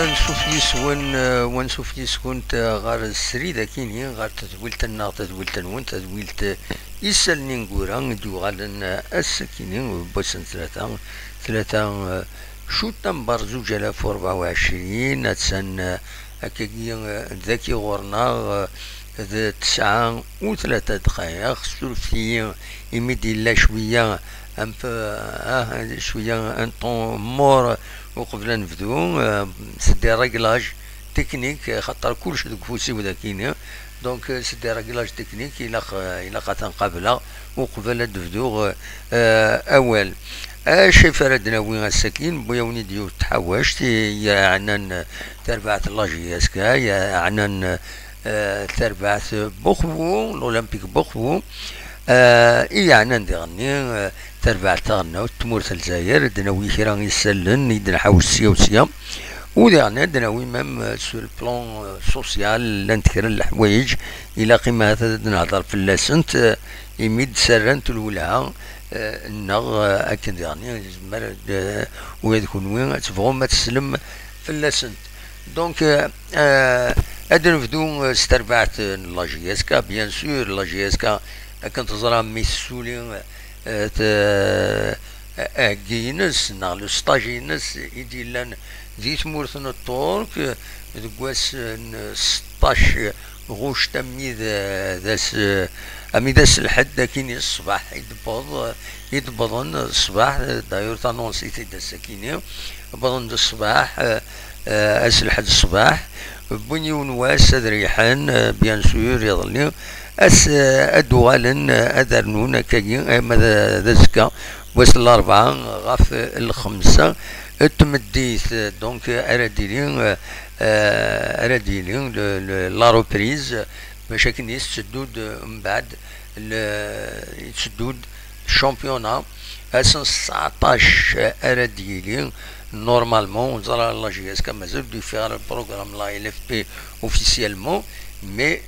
نشوف يسون ونشوف يسكن غار السريدة كيني غار تدويلت النار تدويلت نون تدويلت يسالني نقورا ندو غالن السكيني بوسن ثلاثة شو تنبر 2024 أتسن أكاكي ذاكي غورنا 9:03 سلفي يمدي لا شوية ان شوية ان طون مور وقبل نبدو سدي ريغلاج تكنيك خاطر كلشي دوك فوسي وذا كاين دونك سدي ريغلاج تكنيك الى تنقابلها وقبل نبدو اول شي فردنا وين السكين بويا ونيديو تحوشت يا عنان تربعت لاجياسكا يا عنان تربعت بوخبو الاولمبيك بوخبو يعني نديرني تربع تغنى وتمور الجزائر دناوي كرا يسلن يدنا حوسيا وسيا وديرنا دناوي مام سو البلان سوسيال لنتكر الحوايج الى قيمة نهضر في اللاسنت يميد سرنت الولعة النغ اكن ديرني زمر ويدكن وين تفغو ما تسلم في اللاسنت دونك ادن نبدو ستربعت لاجياسكا بيان سور لاجياسكا كنت زرا مسؤولين اكينس نالو ستاجينس يديلان ذي تمورثن الطورك دكواس 16 غوش تمي ذاس امي ذاس الحد كيني الصباح يدبضن الصباح داير تانونسيتي داس كيني بضن الصباح اس الحد الصباح بني ونواس ريحان بيان سور يظلي اس ادوالن ادرنون كاين ماذا ذسكا وصل الاربعه غاف الخمسه تمديت دونك ارديلين لا روبريز باش كاين يسدود من بعد يسدود الشامبيونا اسن 19 ارديلين نورمالمون زرا لا جي اس كا مازال دو فيغ البروغرام لا ال اف بي اوفيسيالمون مي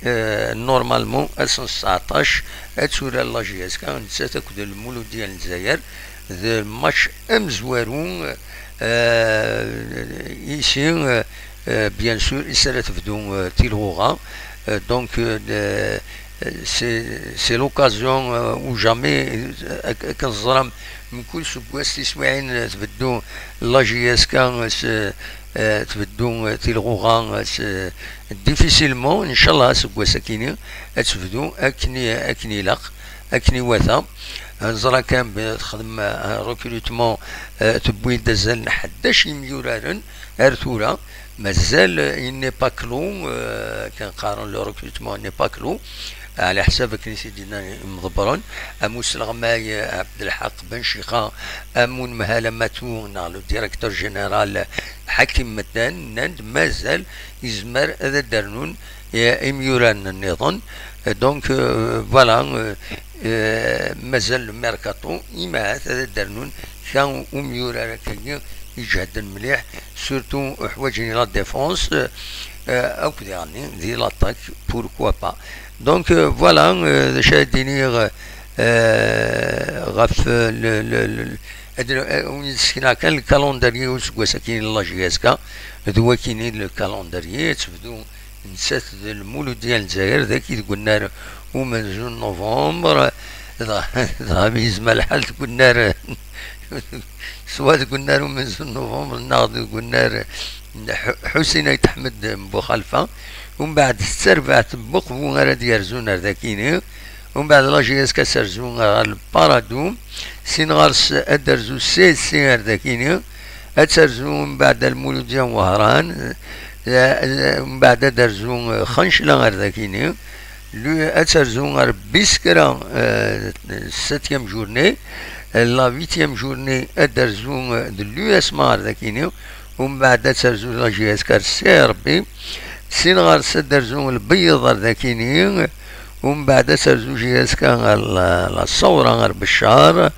نورمالمون 19 اتسورا لا جي اس كا نسات كود المولود ديال الجزائر ذا الماتش امزوارون يسي بيان سور يسال تبدو تيلغوغا دونك سي لوكازيون او جامي كنزرم من كل سكواس تسمعين تبدو لا جي اس كا تبدو تيلغوغا ديفيسيلمون ان شاء الله سكواس كيني تبدو اكني لاق اكني واثا نزرا كان تخدم ريكروتمون تبوي دازال 11 مليون ارثورا مازال اني با كلو كنقارن لو ريكروتمون اني با كلو على حساب كنيسة دينا مضبرون اموس الغماي عبد الحق بن شيخا امون مهالماتو نالو ديريكتور جنرال حكيم مدان نند مازال يزمر هذا درنون يا اميوران النظام دونك فوالا مازال الميركاتو إما هذا درنون كان اميوران كاين يجهد مليح سورتو حوايج لا ديفونس او كديرني دي لاطاك بوركوا با دونك فوالا شاديني غاف سكنا كان الكالندري وسكواس كاين لا جي اس كا هذو كاينين الكالندري تبدو نسات المولود ديال الجزائر ذاك قلنا ومن جون نوفمبر ذهب يزمى الحال قلنا سواء قلنا من جون نوفمبر ناض قلنا حسين يتحمد بو خلفه ومن بعد سربعت بقبو غير ديال ذاكيني ومن بعد لا جي اس كا سرزون البارادوم سين غارس ادرزو سي ذاكيني اتسرزون من بعد المولود ديال وهران من بعد درزون خنشلا غير ذاكيني لو اتسرزون غير بيسكرا 7 جورني لا 8 جورني ادرزون دلو اسمار ذاكيني ومن بعد اتسرزون لا جي اس كا سي ربي سين غار سدرزون البيض ذاكيني ومن بعد سرزو جي اس كا لا صورة غير بالشهر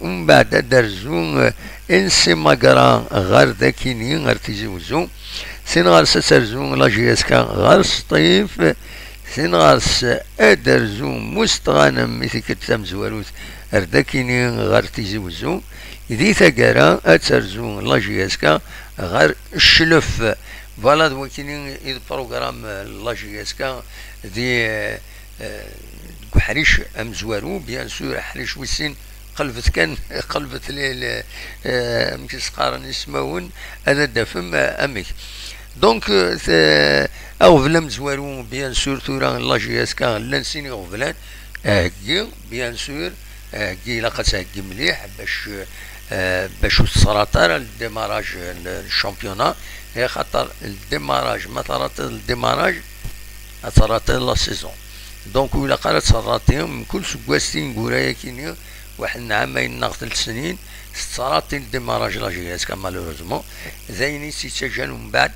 ومن بعد درزون انسي ماقرا غير ذاكيني غير تيزوزو سين غار سرزون لا جي اس كا غير سطيف سين غار ادرزون مستغانم مثل كتام زواروت ذاكيني غير تيزوزو ذي ثقارا اتسرزون لا جي اس كا غير الشلف. فوالا دوكيني البروغرام لا جي اس كا دي حريش امزوارو بيان سور حريش وسين قلبت كان قلبت لي مكيس قارن يسمون هذا دفم امك دونك اوفلا مزوارو بيان سور تورا لا جي اس كا لانسيني اوفلان هكي بيان سور هكي لاقاس هكي مليح باش السرطان الديماراج الشامبيونا هي خاطر الديماراج مثلا الديماراج اثرتين لا سيزون دونك ولا قالت سراتين من كل سكواستين قورايا كينيا واحد العامين ناقص 3 سنين سراتين ديماراج لا جي اس كا مالوروزمون زيني سيتسجل من بعد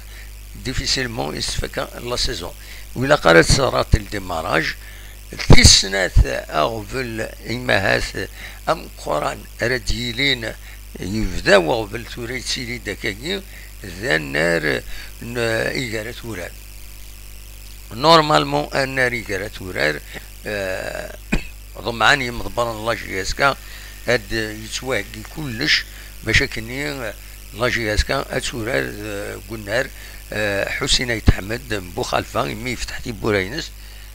ديفيسيلمون يستفكا لا سيزون ولا قالت سراتين الديماراج تسنات اغفل امهات ام قران رديلين يبداو اغفل توريتسيلي داكاكي ذا النار ايجارة ورار نورمالمون النار ايجارة ورار ضمعاني مضبرا لا جي اس كا هاد يتواكي كلش باش كني لا جي اس كا هاد تورار قلنار حسين يتحمد بو خلفا مي فتحتي بوراينس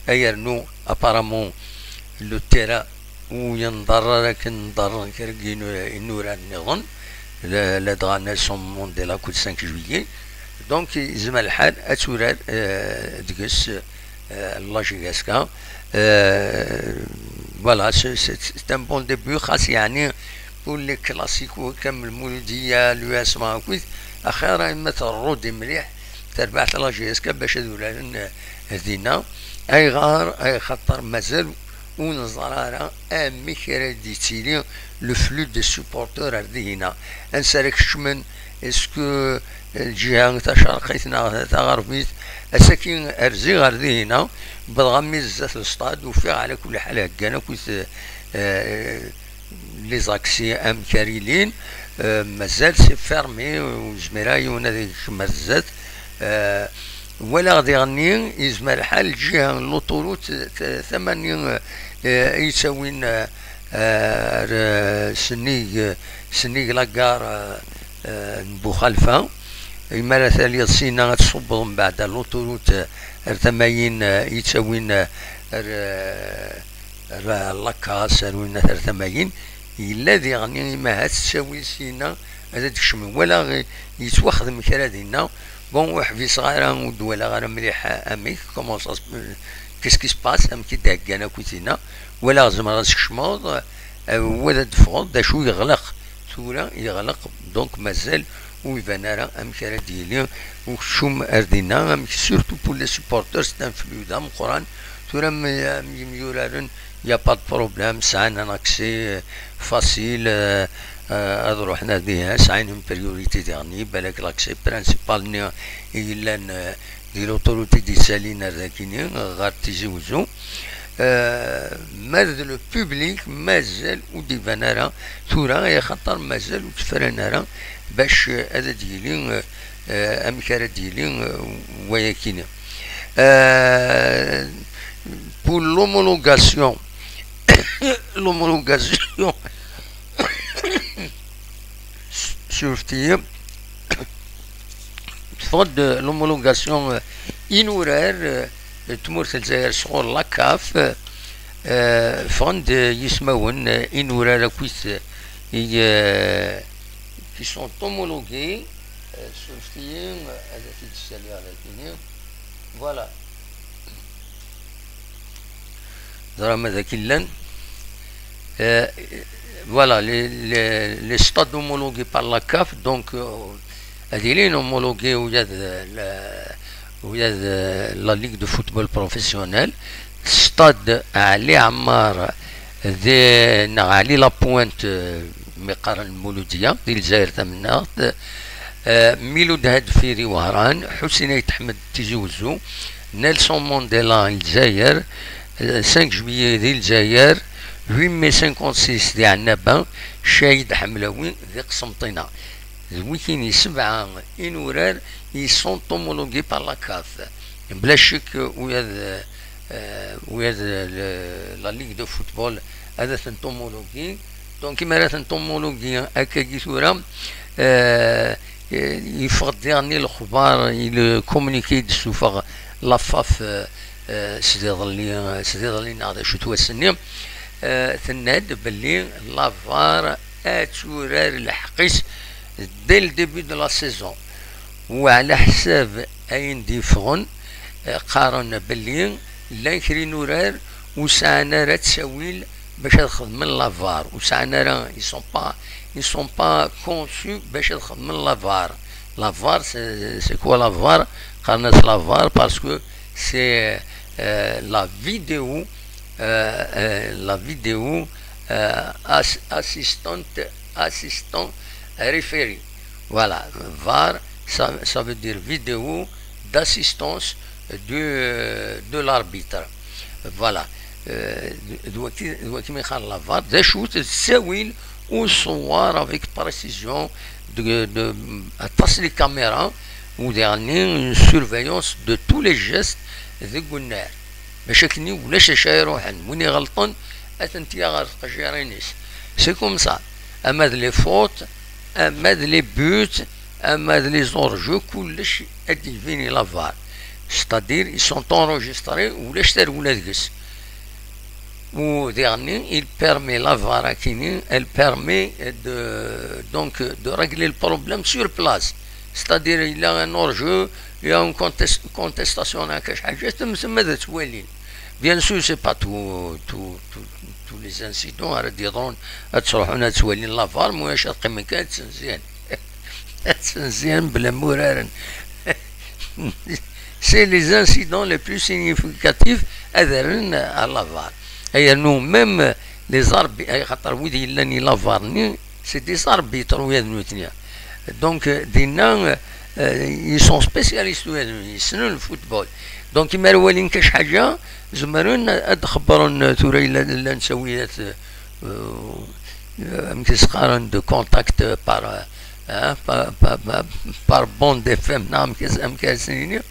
ايرنو ابارامون لو تيرا وينضر لكن نضر كرقين النوران نظن لا دغانا سون مونديلا كل 5 جويي دونك يزم الحال اتورار دقس لا جي اس كا فوالا سي ان بون ديبي خاص يعني بول لي كلاسيكو كامل المولوديه لو اسمها كويس اخيرا اما ترودي مليح تربعت لا جي اس كا باش هذولا هذينا اي غار اي خطر مازال ونزرارا امي كراديتيلي لو فلو دي سوبورتور هذه هنا انسالك شمن اسكو الجهه تاع شرقيتنا تاع غربيت اساكين ارزي غردي هنا بضغمي زات الستاد وفيها على كل حال هكانا كنت لي زاكسي ام كاريلين مازال سي فيرمي وزميراي ونادي مازال ولا غادي غني يزمر الحال الجهه لوطوروت 8 يساوين سنيق لاكار بوخالفه إما ثالث سينا غتصب من بعد لوطوروت 8 يتساوين لاكاس وين 80 الذي يعني ما تساوي سينا هذا تكشم ولا يتواخذ كرا دينا بون واحد في صغيره ودولا غير مليحه اميك كومون سا كيسكي سباس ام كي داكانا كوتينا ولا زعما غتكشمو ولا دفغ دا شو يغلق ثورا يغلق دونك مازال ويبان راه ام كرا ديالي وشوم اردينا ام سورتو بور لي سوبورترز تاع فلودا من القران ثورا يميورارن يا با بروبليم ساعنا اكسي فاسيل هذا روحنا بها ساعين بريوريتي ديرني بالك لاكسي برانسيبال ني الا دي لوطوريتي دي سالينا ذاكيني غير تيزوزو مازال لو بوبليك مازال وديفان راه ثورا يا خاطر مازال وتفرن راه باش هذا ديالي امكاره ديالي وياكيني pour l'homologation شفتي تفض l'homologation inuraire تمورت الجزائر شغل لاكاف فند يسمون inuraire كويس qui sont homologués شفتي هذا في السالي على كيني فوالا درام هذا كلان voilà les stades homologués par la CAF donc هذه لين homologués ويا la ligue de football professionnel stade علي عمار ذي علي لا بوينت مقر المولوديه ديال الجزائر تمنى ميلود هادفيري وهران حسين احمد تيزوزو نيلسون مانديلا الجزائر 5 جويي ديال الجزائر 8 مي 56 ديال عنابه شاهد حملاوي ذي قسنطينه ويكيني 7 انورار يسون تومولوغي بار لا كاف بلا شك ويا لا ليغ دو فوتبول هذا تومولوغي دونك كيما راه تومولوغي هكا كي ثورا يفقد ديرني الخبار يكومونيكي دسوفغ لافاف سديض لي ناضي شو توسني تناد باللي لافار اتورار الحقيس دي الديبي دو لا سيزون وعلى حساب اين ديفغون قارن باللي لا يكري نورار وسعنا راه تساويل باش تخدم لافار وسعنا راه ils sont pas conçus باش تخدم لافار لافار c'est quoi لافار قالنا لافار parce que c'est la vidéo assistant référé. Voilà, VAR, ça veut dire vidéo d'assistance de l'arbitre. Voilà. دلوقتي ما يخال لافار ده شو تساوي وصور avec précision de تصل الكاميرا وديرني surveillance de tous les gestes ذي قلنا باش كني ولاش شايروحن وين غلطن اتنتيا غرق جيرينيس سي كوم سا اما لي فوت اما لي بوت اما لي زورجو كلش ادي فيني لافار ستادير اي سون انريجستري ولاش تار ولا دكس ou dernier il permet la varakini elle permet de régler le problème sur place c'est-à-dire il y a un hors-jeu il y a une contestation à quelque chose bien sûr c'est pas tous les incidents à dire تروحون تولي لافار واش قيمه كانت تنزيان بلا مرارن c'est les incidents les plus significatifs أذرن à لافار هي انه ميم لي زاربي خاطر ودي لاني لافارني سي دي زاربيتر ويا ثنيا دونك دينا يسون سبيسياليست ويا يسنوا الفوتبول دونك كيما روالين كاش حاجه زمرون ادخبرون ثورا الا نسويات مكسقارن دو كونتاكت بار بون دي فام نعم كاسنين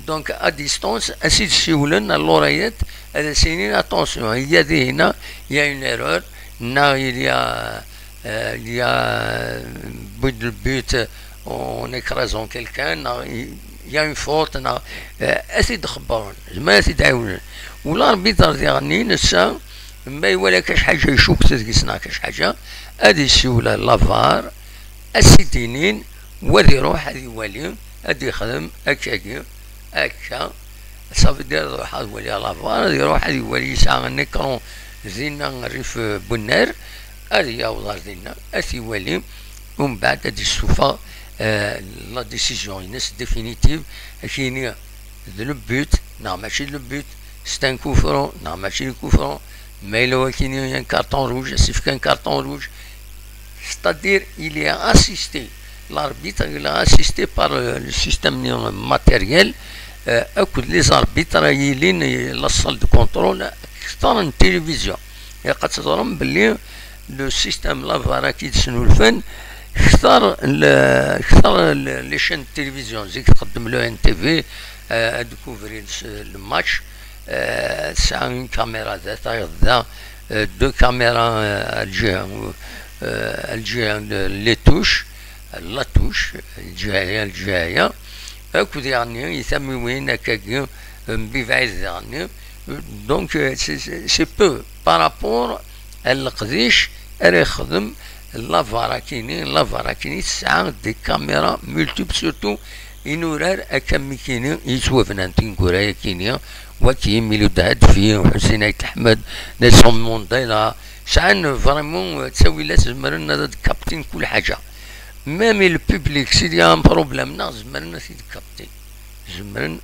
دونك ا ديستونس اسيد سيولن اللورايات هذا سنين اتونسيون هي دي هنا يا اون ايرور نا il y a but de but en écrasant quelqu'un il y a une faute اسيد خبرون ما اسيد عاون والاربيتر ديالني نسا ما يولى كاش حاجه يشوك تدقسنا كاش حاجه هذه السيوله لافار السيتينين وذي يروح هذه يولي هذه يخدم هكاكي هكا صافي دير روح هذا يولي لافار يروح هذا يولي يسعى نكرون زينا نريف بنار هذه يا وزار ديالنا اثي يولي ومن بعد هذه السوفا لا ديسيزيون ينس ديفينيتيف كاين لو بوت non ماشي لو بوت سي ان كوفرون non ماشي كوفرون mais il y a un carton rouge c'est qu'un carton rouge c'est-à-dire il est assisté l'arbitre il est assisté par le système matériel les arbitres يلين la salle de contrôle اكثر من التلفزيون قد تظن باللي لو سيستم لافار اكيد شنو الفن اكثر لي شين التلفزيون زي تقدم له ان تي في ديكوفري الماتش ساعة اون كاميرا ذاتها ذا دو كاميرا الجهة لي توش لا توش الجهة هاكو يعني يسمي وين هكاك ببعيد يعني دونك سي بو بارابور القديش راه يخدم لافاراكيني تسعة دي كاميرا مولتيب سورتو ينورار اكامي كيني يتوفنا تنكورا كينيا وكي ميلود هادفي وحسين عيد احمد نيلسون مونديلا ساعة فريمون تساوي لا زمرنا كابتن كل حاجة ميم البوبليك سيدي ان بروبليم نا زمرنا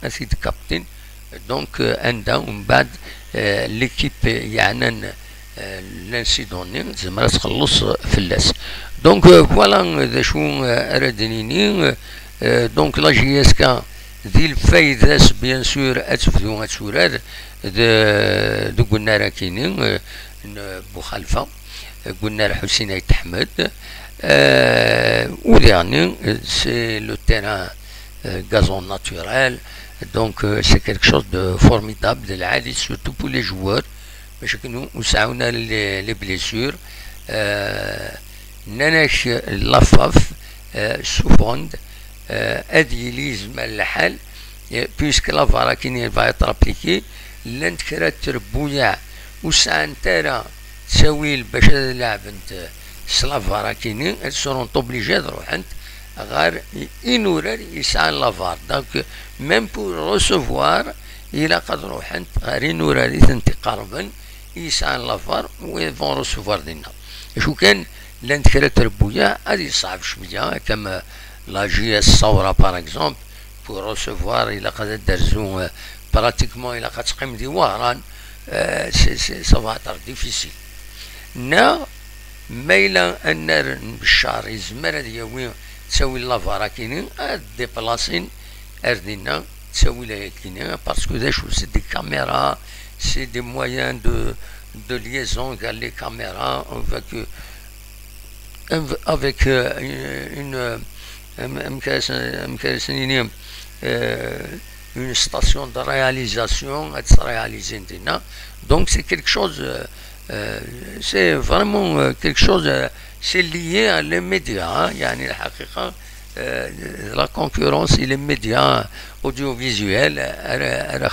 سيد كابتن دونك عندها ومن بعد ليكيب يعنن لانسيدوني زعما تخلص فلاس دونك فوالا ذا شو رادنيني دونك لا جي اس كا ذي الفايدة بيان سور اتفدو اتسوراد دو قلنا راه كاينين بوخلفة قلنا راه حسين عيد احمد وديرني سي لو تيران gazon naturel donc c'est quelque chose de formidable de l'ali surtout pour les joueurs باش كنو وسعونا لي بليسور ناناش لافاف سوفوند ادي ليزم الحال بيسك لافارا كيني فا يترابليكي لانت كرا تربويا وسع نتارا تساوي باش لعب انت سلافارا كيني سورون اوبليجي تروح انت غير انورال يسعى لافار دونك ميم بور روسوفوار الى قد روح انت غير انورالي انت قربا يسعى لافار ويفون روسوفوار دينا شو كان لانت كرا تربويا هذه صعب شويه كما لا جي اس صورة باغ اكزومبل بور روسوفوار الى قد درزو براتيكمون الى قد تقيم ديوارا سافا تر ديفيسيل نا مايلا النار بالشهر يزمر هاد يوي تساوي لافارا كيني ديبلاسين اردينا تساوي لها كيني باسكو دا شو سي دي كاميرا سي دي مويان دو ليزون قال لي كاميرا avec une station de réalisation à réaliser. Donc c'est quelque chose, c'est vraiment quelque chose, c'est lié à les médias. يعني الحقيقة la concurrence et les médias audiovisuels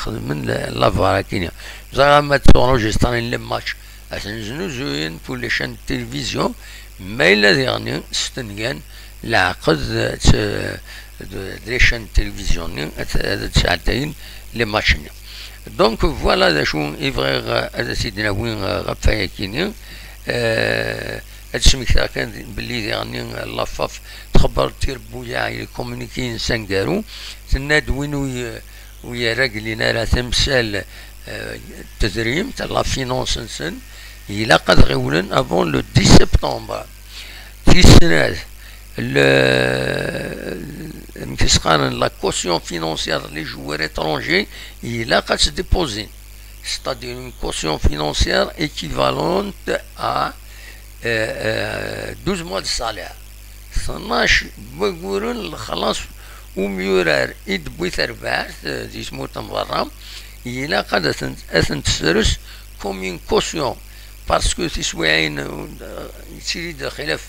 من لافارا كينيا زعما ما تونجسترين لي ماتش أتنزلو زوين pour les chaînes de télévision ما إلا يعني ستنجان العقد دي شان تلفزيوني ساعتين لي ماتشني دونك فوالا دا شو إفغيغ هذا سيدنا وين غفايا كيني هاد سميكتا كان بلي يعني لافاف تخبر تير بويا كومونيكي سانكارو تناد وين ويا راجلين راه تمثال التدريم تاع لا فينونس نسن إلا قد غيولن افون لو 10 سبتمبر في السنة كيسقارن لا كوسيون فينونسيير لي جوار étrangers إلا قد تديبوزين c'est-à-dire une caution financière équivalente à 12 mois de salaire 12 بقولون خلاص وميورار يدبوي ترباح جسمو تنبرا إلا قد أثنتسرس كوم une caution باسكو تسويعين تسيري خلاف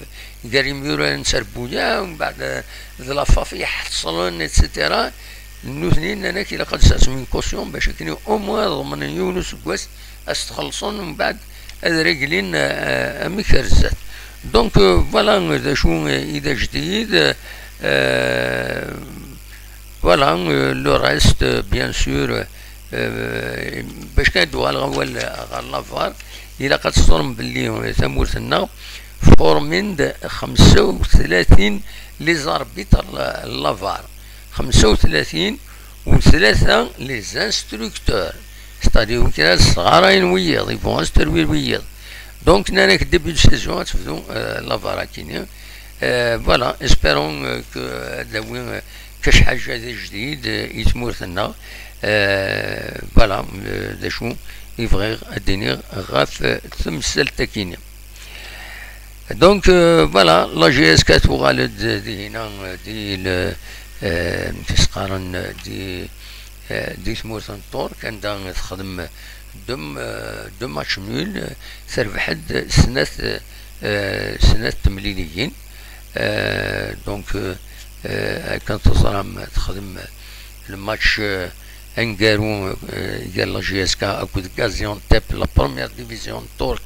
قال ميوران سربويا ومن بعد لافاف يحصلون اتسيتيرا الاثنين انا كي لقد سات من كوسيون باش كني او موان ضمن يونس كواس استخلصون ومن بعد هذا رجلين مكرزات دونك فوالا دا شو اذا جديد فوالا لو ريست بيان سور باش كندوها الغوال غير لافار إلا قد صرم باللي ثمورتنا فورمين 35 لي زاربيتر لافار 35 و3 لي زانستركتور ستاديو كي الصغارين وياض يفون استروير وياض دونك نانا كديبي دو سيزون تفدو لافارا كينيا فوالا اسبيرون كو داوين كاش حاجه جديد يتمورتنا فوالا دا شو يفغي الدنيا غاف تمثل تكينيا دونك فوالا لا جي اس كتوغالد دي هنا دي تسقارن دي سمورتن طور كان دا تخدم دم ماتش نول تربحد سنة تمليليين دونك كانت تصرام تخدم الماتش انجارو قال لا جي اس كا اكو غازيون تيب لا بروميير ديفيزيون تورك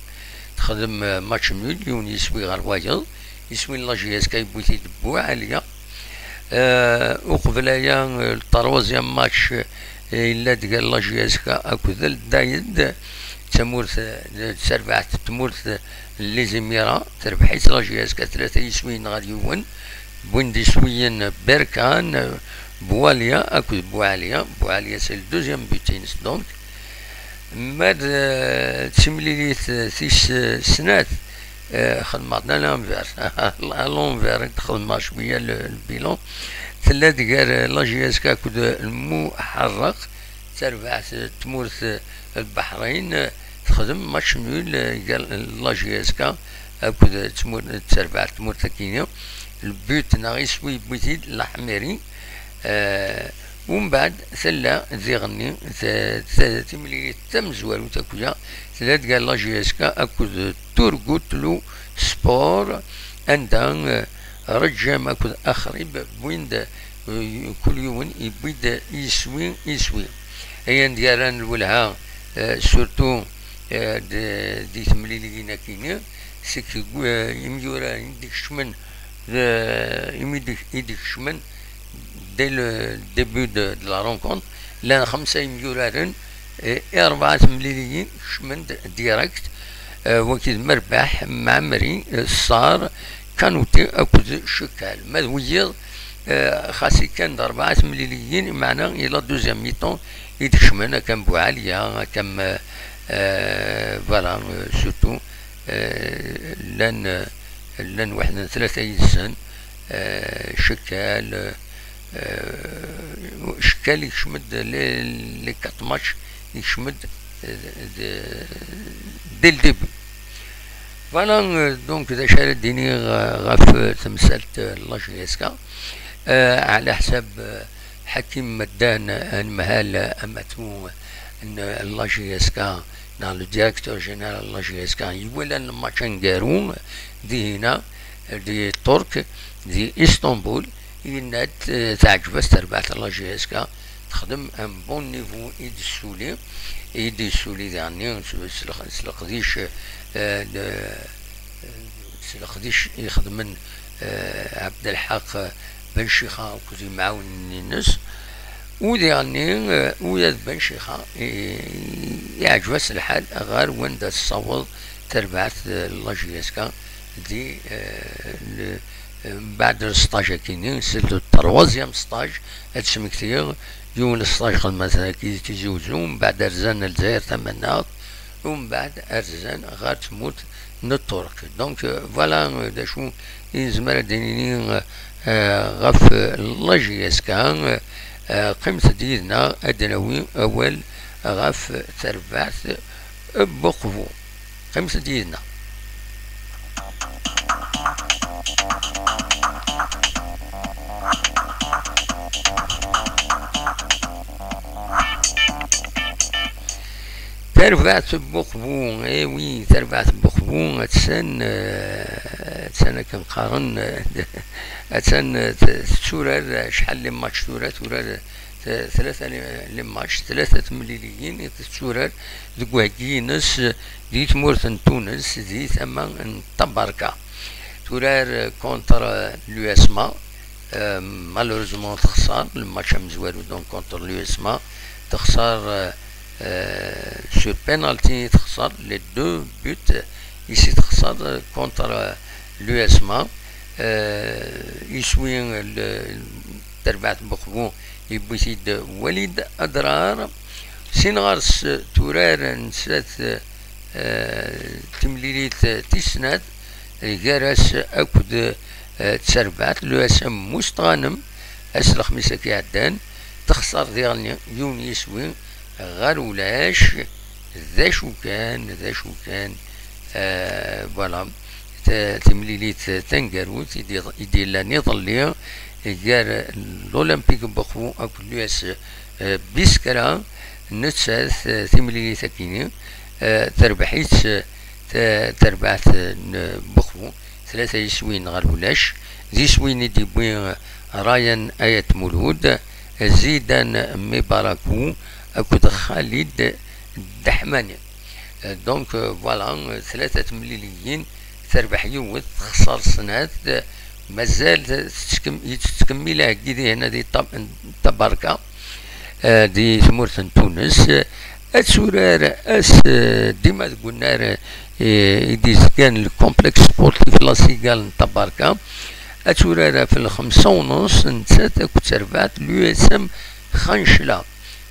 تخدم ماتش مليون يسوي غير وايض يسوي لا جي اس كا يبوتي دبو عاليه وقبلايا التروازيام ماتش الا قال لا جي اس كا اكو ذا الدايد تمورت تربحت تمورت لي زميرا تربحت لا جي اس كا 3 يسوين غاديون بوندي سويين بركان بواليا اكو بواليا سي الدوزيام بوتينس دونك ماد تسمليليت 6 سنات خدمتنا لانفير لونفير تخدم شويه البيلون ثلاث قال لا جي اس كا كود المحرق تربعت تمورت البحرين تخدم ماتش نول قال لا جي اس كا كود تربعت تمورت كينيا البيوت ناغيسوي بوتيد الاحمري ومن بعد ثلا زيغني تملي تمزوال وتاكويا ثلاث قال لا جي اس كا اكو تورغوتلو سبور عندها رجع ماكو أخرب بوين كل يوم يبيد يسوي أي ديالان الولها سورتو دي تمليلينا كينيا سيك يميورا يديك شمن يديك شمن دي الديبي دو لا رونكونت لان 5 يميورارن 4 تمليليين شمن ديريكت وكيد مرباح معمري صار كانوتي أكد شكال مذويض خاصي كان 4 تمليليين معنا إلى دوزيام ميطون يدشمنا كم بوعاليا كم فوالا سورتو لان واحد 3 يسن شكال يشمد لي 4 ماتش يشمد دي الديبي فوالا دونك إذا شال الديني غاف تمثلت لاجيسكا على حساب حكيم مدان المهال أمتو أن لاجيسكا لو ديريكتور جينيرال لاجيسكا يولى الماتش نقارون دي هنا دي ترك دي اسطنبول يناد تعجبس تربعت لاجيسكا تخدم ان بون نيفو ايدي السولي يعني سلقديش يخدم من عبد الحق بن شيخة وكذي معاون الناس وديعني ولاد بن شيخة يعجبس الحال غير وين دا الصوت تربعت لاجيسكا دي بعد السطاج كيني سلتو التروازيام سطاج هادشي كثير يوم السطاج خدمة كي تيزوجو من بعد رزان الجزائر ثمانات ومن بعد ارزان غير تموت نتورك دونك فوالا دا شو يزمر دينيني غف لاجيسكا قيمة ديالنا أدنوي أول غف تربعت بقفو قيمة ديالنا تربعت بقفو ايوي تربعت بقفو تسن كنقارن تسن تسورر شحال لي ماتش تورر 3 لي ماتش 3 مليليين تسورر دكواكي ناس دي تمورت تونس دي ثما طبركا تورر كونتر لو اسما مالوريزمون تخسر الماتش مزوالو دونك كونتر لو اسما تخسر sur penalty تخسر les 2 buts ici تخسر contre l'USMA يسوي تربعت بقبو يبوسيد وليد أدرار سينغارس تورار نسات تمليليت تسنات جارس أكد تسربعت l'USM مستغانم أسل خميسة كي عدان تخسر ديالني يون يسوي غير ولاش ذا شو كان فوالا تمليليت تنقروت يدير لاني ظلي جار الأولمبيك بخو أكل ليس بيسكرا نتساث تمليليت كيني تربحيت تربعت بخو 3 يسوين غير ولاش ذي سوين يدي بوين رايان آية مولود زيدان مباركو أكد خالد الدحماني دونك فوالا 3 مليليين تربح يوث خسر سنات مازال تكمل هكذا هنا دي تباركا دي ثمورة تونس السورار اس ديما قلنا يدي كان الكومبلكس سبورتيف لاسيغال تباركا السورار في 5:30 نسات كنت تربعت l'USM خنشلا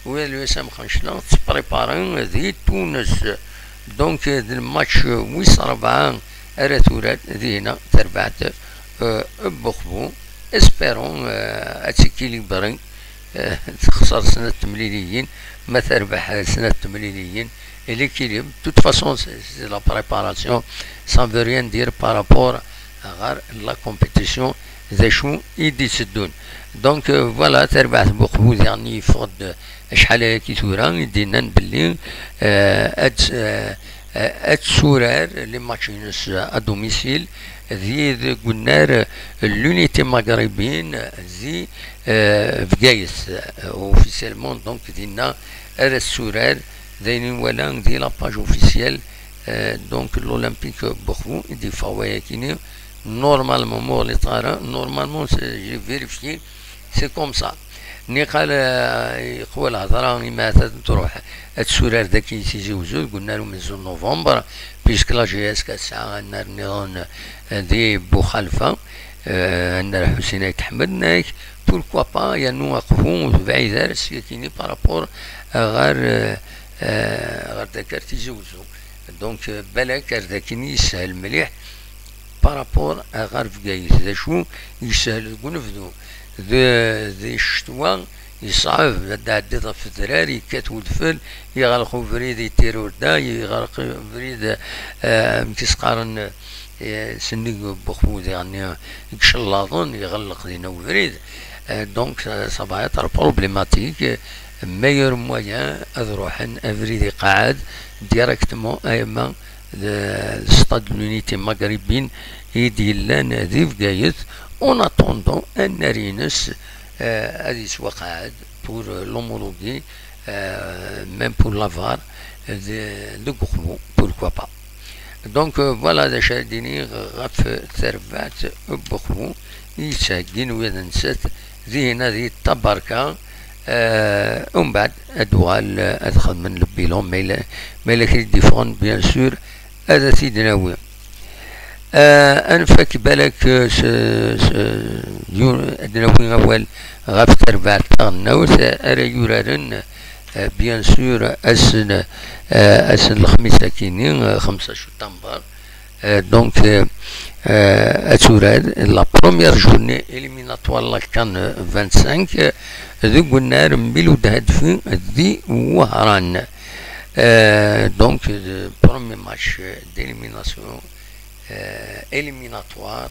l'USM خنشلا تبريبارين ذي تونس دونك الماتش ويس 4 أراتورات ذينا تربعت بخبو اسبيرون اتيكيليبرين تخسر سنة تمليليين ما تربح سنة تمليليين l'équilibre de toute façon c'est la préparation ça ne veut rien dire par rapport à la compétition ذا شو يديسدون دونك فوالا تربعت بخبو يعني فقد شحال كي تورا يدينا بلي اتسورار لي ماتشينس ادوميسيل ذي قلنا لونيتي مغربين زي فقايس اوفيسيالمون دونك دينا السورار داينين ولا دي لاباج اوفيسيال دونك الاولمبيك بوخو دي فوايا كيني نورمالمون مور لي طارا نورمالمون جي فيريفيي سي كوم سا ني قال يقوى الهضره ما تروح السورار داك يسيزي وزود قلنا له من زون نوفمبر بيسك لا جي اس كاسعه النظام دي بوخالفه ان حسين يتحمد ناك بوركوا با يانو وقفوا بعيد كيني بارابور غير داك تيزوزو دونك بالك داكني يسهل مليح بارابور غير فكايس دا شو يسهل قنفذو ذي الشتوى يصعب عديت في الدراري كات ودفل يغرقوا فريد يتيرو دا يغرق فريد مكيسقارن سنق بخبوذ يعني يكشلاطون يغلق دينا وفريد دونك صبايا بروبليماتيك ميور مويان اذروحن افريدي قاعد ديريكتمون ايما الستاد لونيتي مغربين يدي لان ذي فقايت اون اتوندون ان رينس هذه سوا قاعد بور لومولوغي ميم بور لافار دو بوخبو بوركوا با دونك فوالا دا شاديني غف ثربات بوخبو يساقين ويا نسات ذي هنا ذي التبركه ومن بعد ادوال ادخل من البيلون ميلا كي ديفون بيان سور هذا سيدنا وي انفك بالك ادناوي اول غاف تربع تغنوت ارى يورارن بيان سور اسن الخميس كينين 5 شتنبر دونك اتوراد لا بروميير جورني اليميناتوار لا كان 25 ذو قلنا ميلو هدفين ذي وهران دونك برومي ماتش ديليميناسيون éliminatoire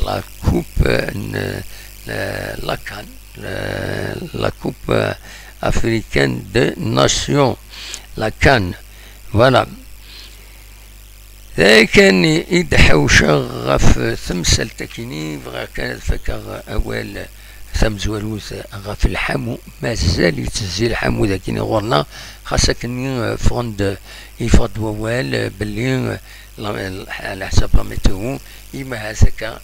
la coupe la CAN la coupe africaine des nations la CAN voilà كان يدحوش غف ثمسل تكيني بغا كانت فكا اول ثم زوالوث غف الحمو مازال يتزي الحمو ذاكيني غورنا خاصة كني فوند يفض ووال باللي على حسب لا ميتيو إما هذاك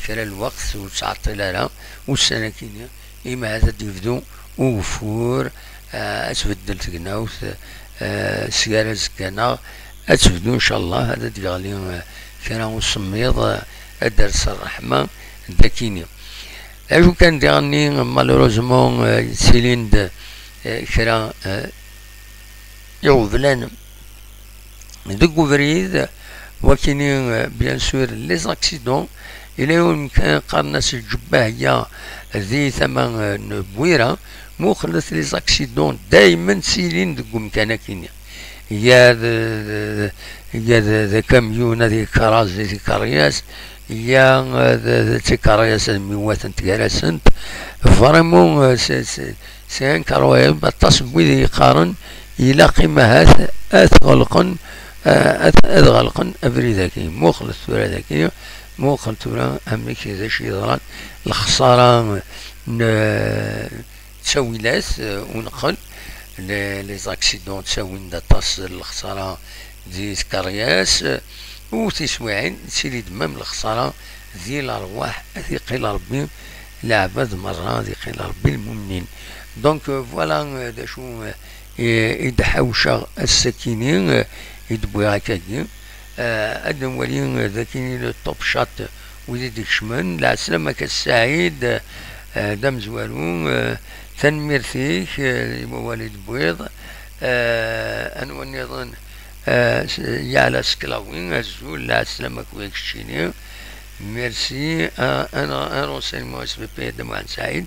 كرا الوقت وتسعة طلالة والسنة كينيا إما هذا ديفدو وفور أتبدل تقناوث سيارة زكانا أتبدو إن شاء الله هذا ديالي كرا وسميض الدرس الرحمة داكينيا أجو كان ديالني مالوروزمون سيليند كرا يوفلان دو فريد وكاينين بيان سور لي زاكسيدون الى يمكن قرناس الجبه هي ذي ثمن بويره مخلص لي زاكسيدون دايما سيرين دو مكان كاين يا ذا كاميون هذه كراز ذي كارياس يا ذي كارياس الميوات نتكراسنت فريمون سي ان كرويب التصوير ذي يقارن الى قيمه هذا اثغلقن أدغلقن أبري ذاكي مخلص ورا ذاكي مخلص ورا أمريكا ذا شي ضرات الخسارة تسوي لاس ونقل لي زاكسيدون تسوي ندطاس الخسارة دي كارياس وتسويعين تسيلي دمام الخسارة ذي الأرواح ذي قيل ربي العباد مرة ذي قيل ربي المؤمنين دونك فوالا دا شو يدحوشا السكينين يدبوي هكاكي ادم ولين ذاكيني لو توب شات ويديك شمن العسلامة كالسعيد دام زوالون تنمير فيك مواليد بويض انواني اظن يعلى سكلاوين الزول العسلامة كويك الشيني ميرسي انا un renseignement SVP de Mohamed Saïd.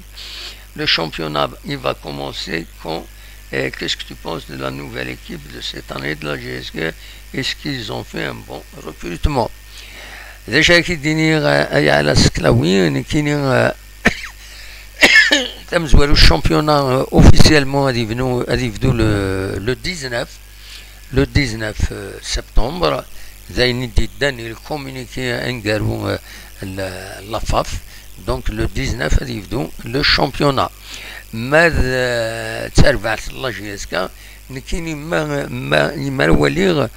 Le championnat il va commencer quand qu'est-ce que tu penses de la nouvelle équipe de cette année de la GSG? Est-ce qu'ils ont fait un bon recrutement? Déjà qui dit على سكلاوين كاينين تم زوالو الشامبيونات اوفيسيالمون غادي يبدو le 19 le 19 septembre داين داني الكومونيكي انقالوا لافاف دونك لو 19 غادي يبدو لو شامبيونا ماذا تربعت الله جيسكا نكيني ما وليغ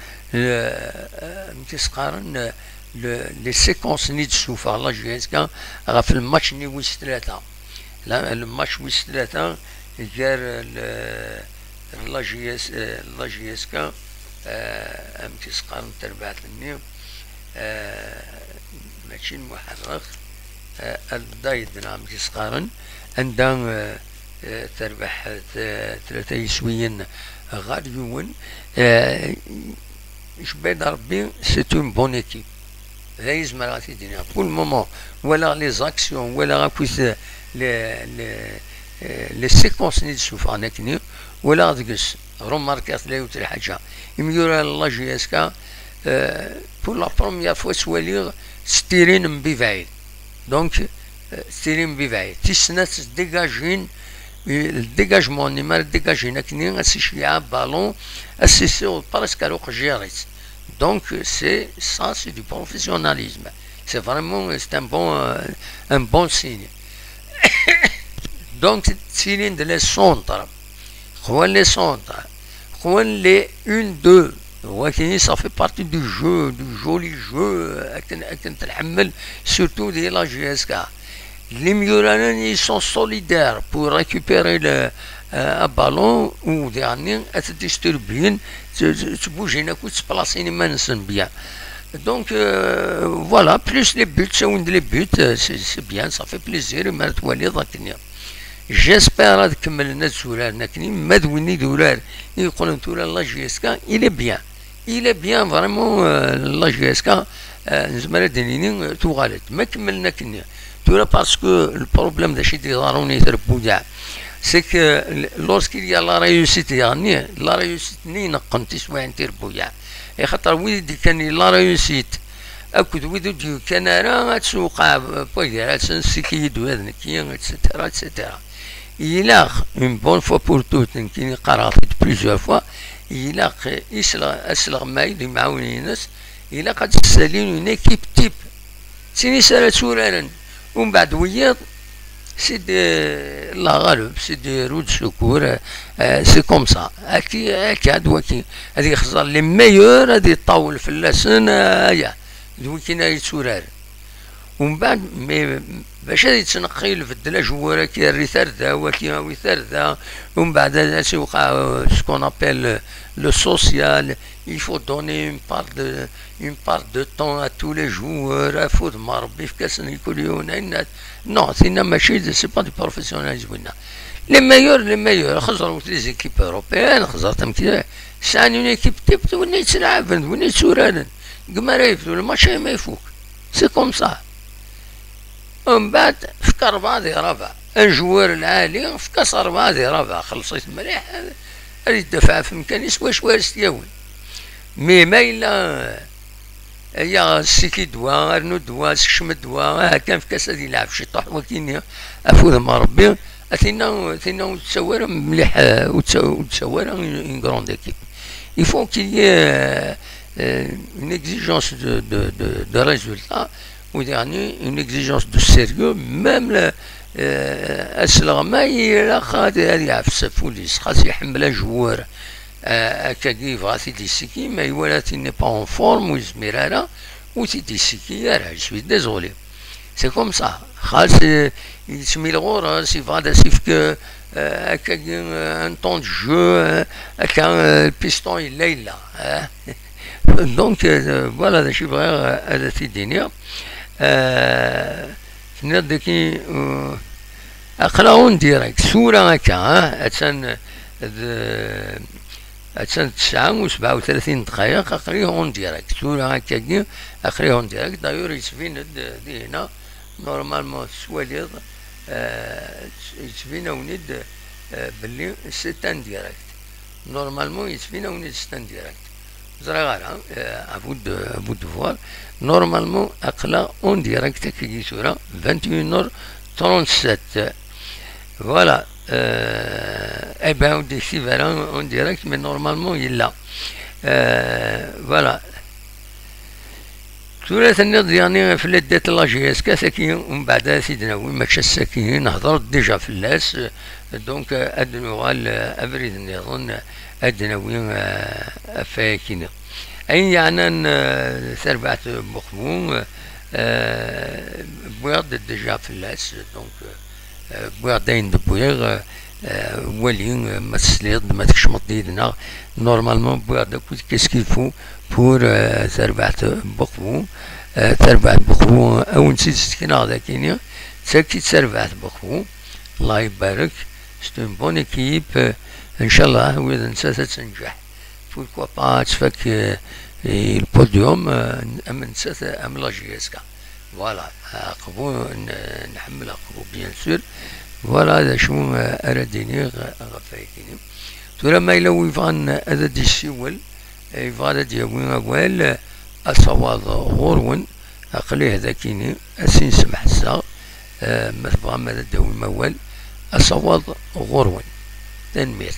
تسقارن لي سيكونس نيت تشوفها الله جيسكا في الماتش ني ويس ثلاثة لا الماتش ويس ثلاثة جار الله جيسكا تسقارن تربعت لني ماشي المحرك الدايد نعم تسقارن عندها تربح ثلاثة يسويين غاديون جباد ربي سي اون بون ايكيب هذا يزمر غادي الدنيا بول مومون ولا لي زاكسيون ولا غاكويس لي سيكونس اللي تشوفها هناك ولا غاديكس روماركات لا يوتر حاجة يميورا الله جياسكا بور لا بروميير فوا سواليغ ستيرين من بعيد دونك ستيرين ببعيد تيسنات ديجاجين الديجاجمون اللي ما ديجاجين كني اسيشيا بالون اسيسيو براسك روق جيريت دونك سي سا سي دو بروفيسيوناليزم سي فريمون سي ان بون سيني دونك تسيلين دو لي سونتر خوان لي سونتر خوان لي اون دو ولكن ça fait partie du jeu du joli jeu أكن تحمل surtout دي لا GSK les Milanais ils sont solidaires pour récupérer le ballon ou dernier تديستربين تبوج هناك وتبلاصيني ما نسن بيان donc voilà plus les buts ساوند les buts c'est bien ça fait plaisir ما توالي ضاكني j'espère هاد كملنا الزولار ناكني ما دويني دولار يقولون تولا لا GSK il est bien vraiment la GSK نزمر دنيني توغالت ما كملنا كني تولا باسكو البروبليم داشي تيضاروني يتربو كاع سي كو لورسكيل يا لا ريوسيت يعني لا ريوسيت ني نقنتي سواء تيربو كاع خاطر ويدي كان لا ريوسيت اكد ويدو كان راه تسوق بوغيرا سنسيكيدو هذا كي اتسيتيرا اتسيتيرا الى اون بون فوا بور توت كي قرات بليزيور فوا إلا أسلغ ماي دي معاونين ناس إلا قد تسالين اون ايكيب تيب سيني سالت سورارا ومن بعد وياض سي دي الله غالب سي دي رود شكور سي كوم سا هاكي هاد وكي هادي خزر لي ميور هادي طاول فلاسن هيا دوكينا يتسورار ومن بعد باش هادي تنقي الفدلا جوارا كي الريثار ذا وكي هاوي ثار ومن بعد هذا سيوقع سكون ابيل le social, il faut donner une part de temps à tous les joueurs, à foot marbif, non, c'est pas du professionnalisme. Les meilleurs, les équipes européennes, c'est une équipe type, le match ما يفوق. C'est comme ça. ومن بعد في 4 الجوار العالي في كاس 4 خلصت مليح اريد دفع في مكاني شويه ستياوي مي ما الا يا سيكي دوا ارنو دوا سكشم دوا كان في كاس هادي يلعب شي طاح ولكن افوز مع ربي اثينا تساور مليح وتساور اون غروند ايكيب il faut qu'il y ait une exigence de résultat ou dernier une exigence de sérieux même أسلغ ما إلا خاطر هادي يعفس فوليس خاص يحمل جوار هكاكي فغاسي ديسيكي ما يولاتي ني با اون فورم ويزمير هذا وتي ديسيكي راه شوي ديزولي سي كوم سا خاص يسمي الغور سي فادا سيفك هكاكي ان طون دو جو هكا البيستون إلا دونك فوالا هادشي بغا هذا تيديني ندكي اقراون ديريكت صورة هكا اتسان 37 دقائق اقريهم ديريكت صورة هكا اقريهم ديريكت دايور يتفين دي هنا نورمالمون سواليض يتفين ونيد بلي ستان ديريكت نورمالمون يتفين ونيد ستان ديريكت زرا ابو دفوار normalement أقلا en direct qui sera 21h37 voilà et ben on décide en direct mais normalement il est là فوالا ثلاث النض يعني في لدات لاجياس كاساكين ومن بعد سيدنا وين ماكش الساكين هضرت ديجا في اللاس دونك ادنو غال ابريد نظن ادنا وين افاكين اي يعني سربعت بخمون بويض ديجا في اللاس دونك بويضين دبويغ ولين ما تسليض ما تكشمط ديدنا نورمالمون بويض كيس كيفو بور سربعت بخمون تربعت بخمون او نسيت سكينة ذاكينيا ساكي تربعت بخمون الله يبارك سي اون بون ايكيب ان شاء الله واذا نسات تنجح بوركوا با تفك البوديوم ام نسات ام لاجياسكا فوالا قبو نحمل قبو بيان سور فوالا هذا شو ارديني غفايكيني ترى ما إلا ويفان هذا دي السيول يفان دي وين أقوال أصوات غورون أقلي هذا كيني أسين سمح الساغ مثبغا ماذا داوي موال أصوات غورون تنمير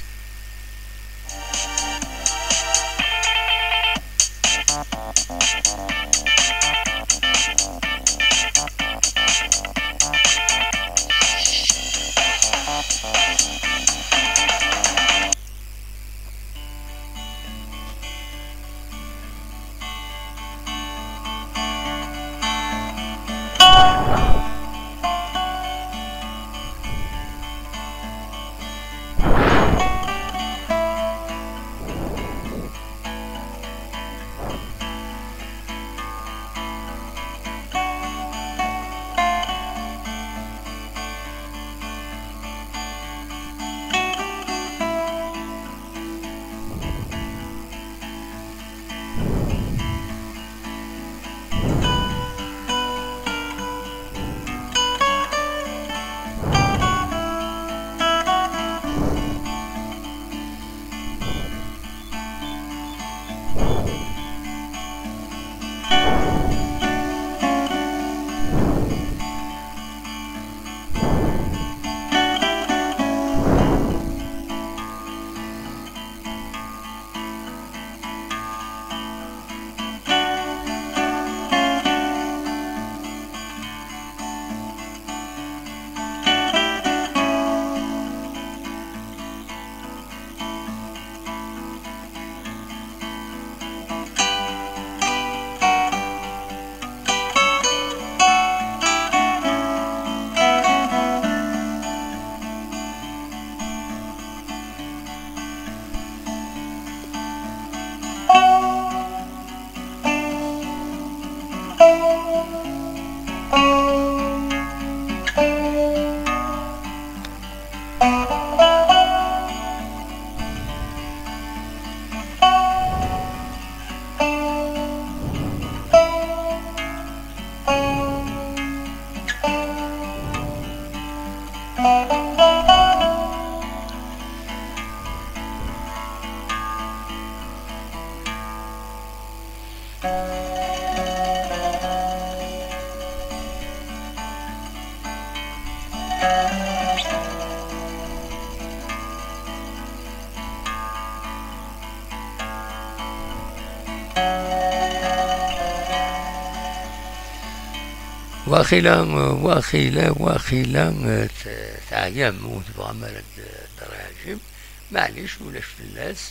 واخيلا تعيام وتبغى مرد دراجم معليش ولاش فلاس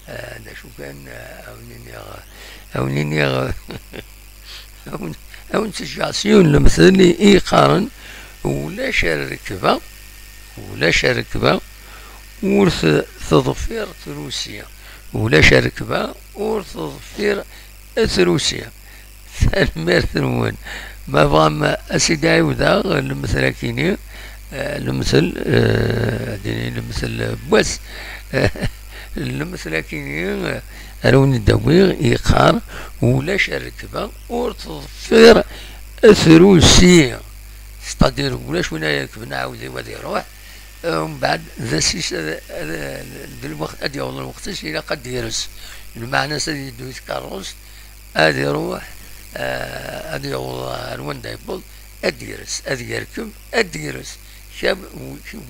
انا شو كان اونيني اون سيجاسيون المثلي اي قارن ولا شركبه ورث تظفير روسيا ولا شركبه ورث تظفير روسيا ثالمير ثنون ما فهم أسيد عيودا المثل كيني المثل المثل بوس المثل كيني روني الدوير إيقار ولا شركبة ورتظفير ثروسية ستادير ولاش وين يركب نعاود يودي يروح ومن بعد ذا سيس الوقت أدي والله الوقت إلى قد يرس المعنى سيدي دويت كاروس أدي يروح أدي والله روان دايبول أدي يرس أدي يركب أدي يرس شاب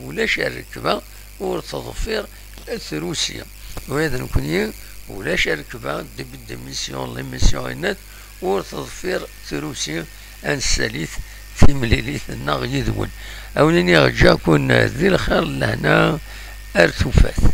ولا شركبة ورتظفير الثروسية وهذا نكوني ولاش ركبة دي ميسيون لي ميسيونات ور تظفير تروسي انساليت تمليليت النغ يدون أوليني غجا كون ذي الخير لهنا ارتفات.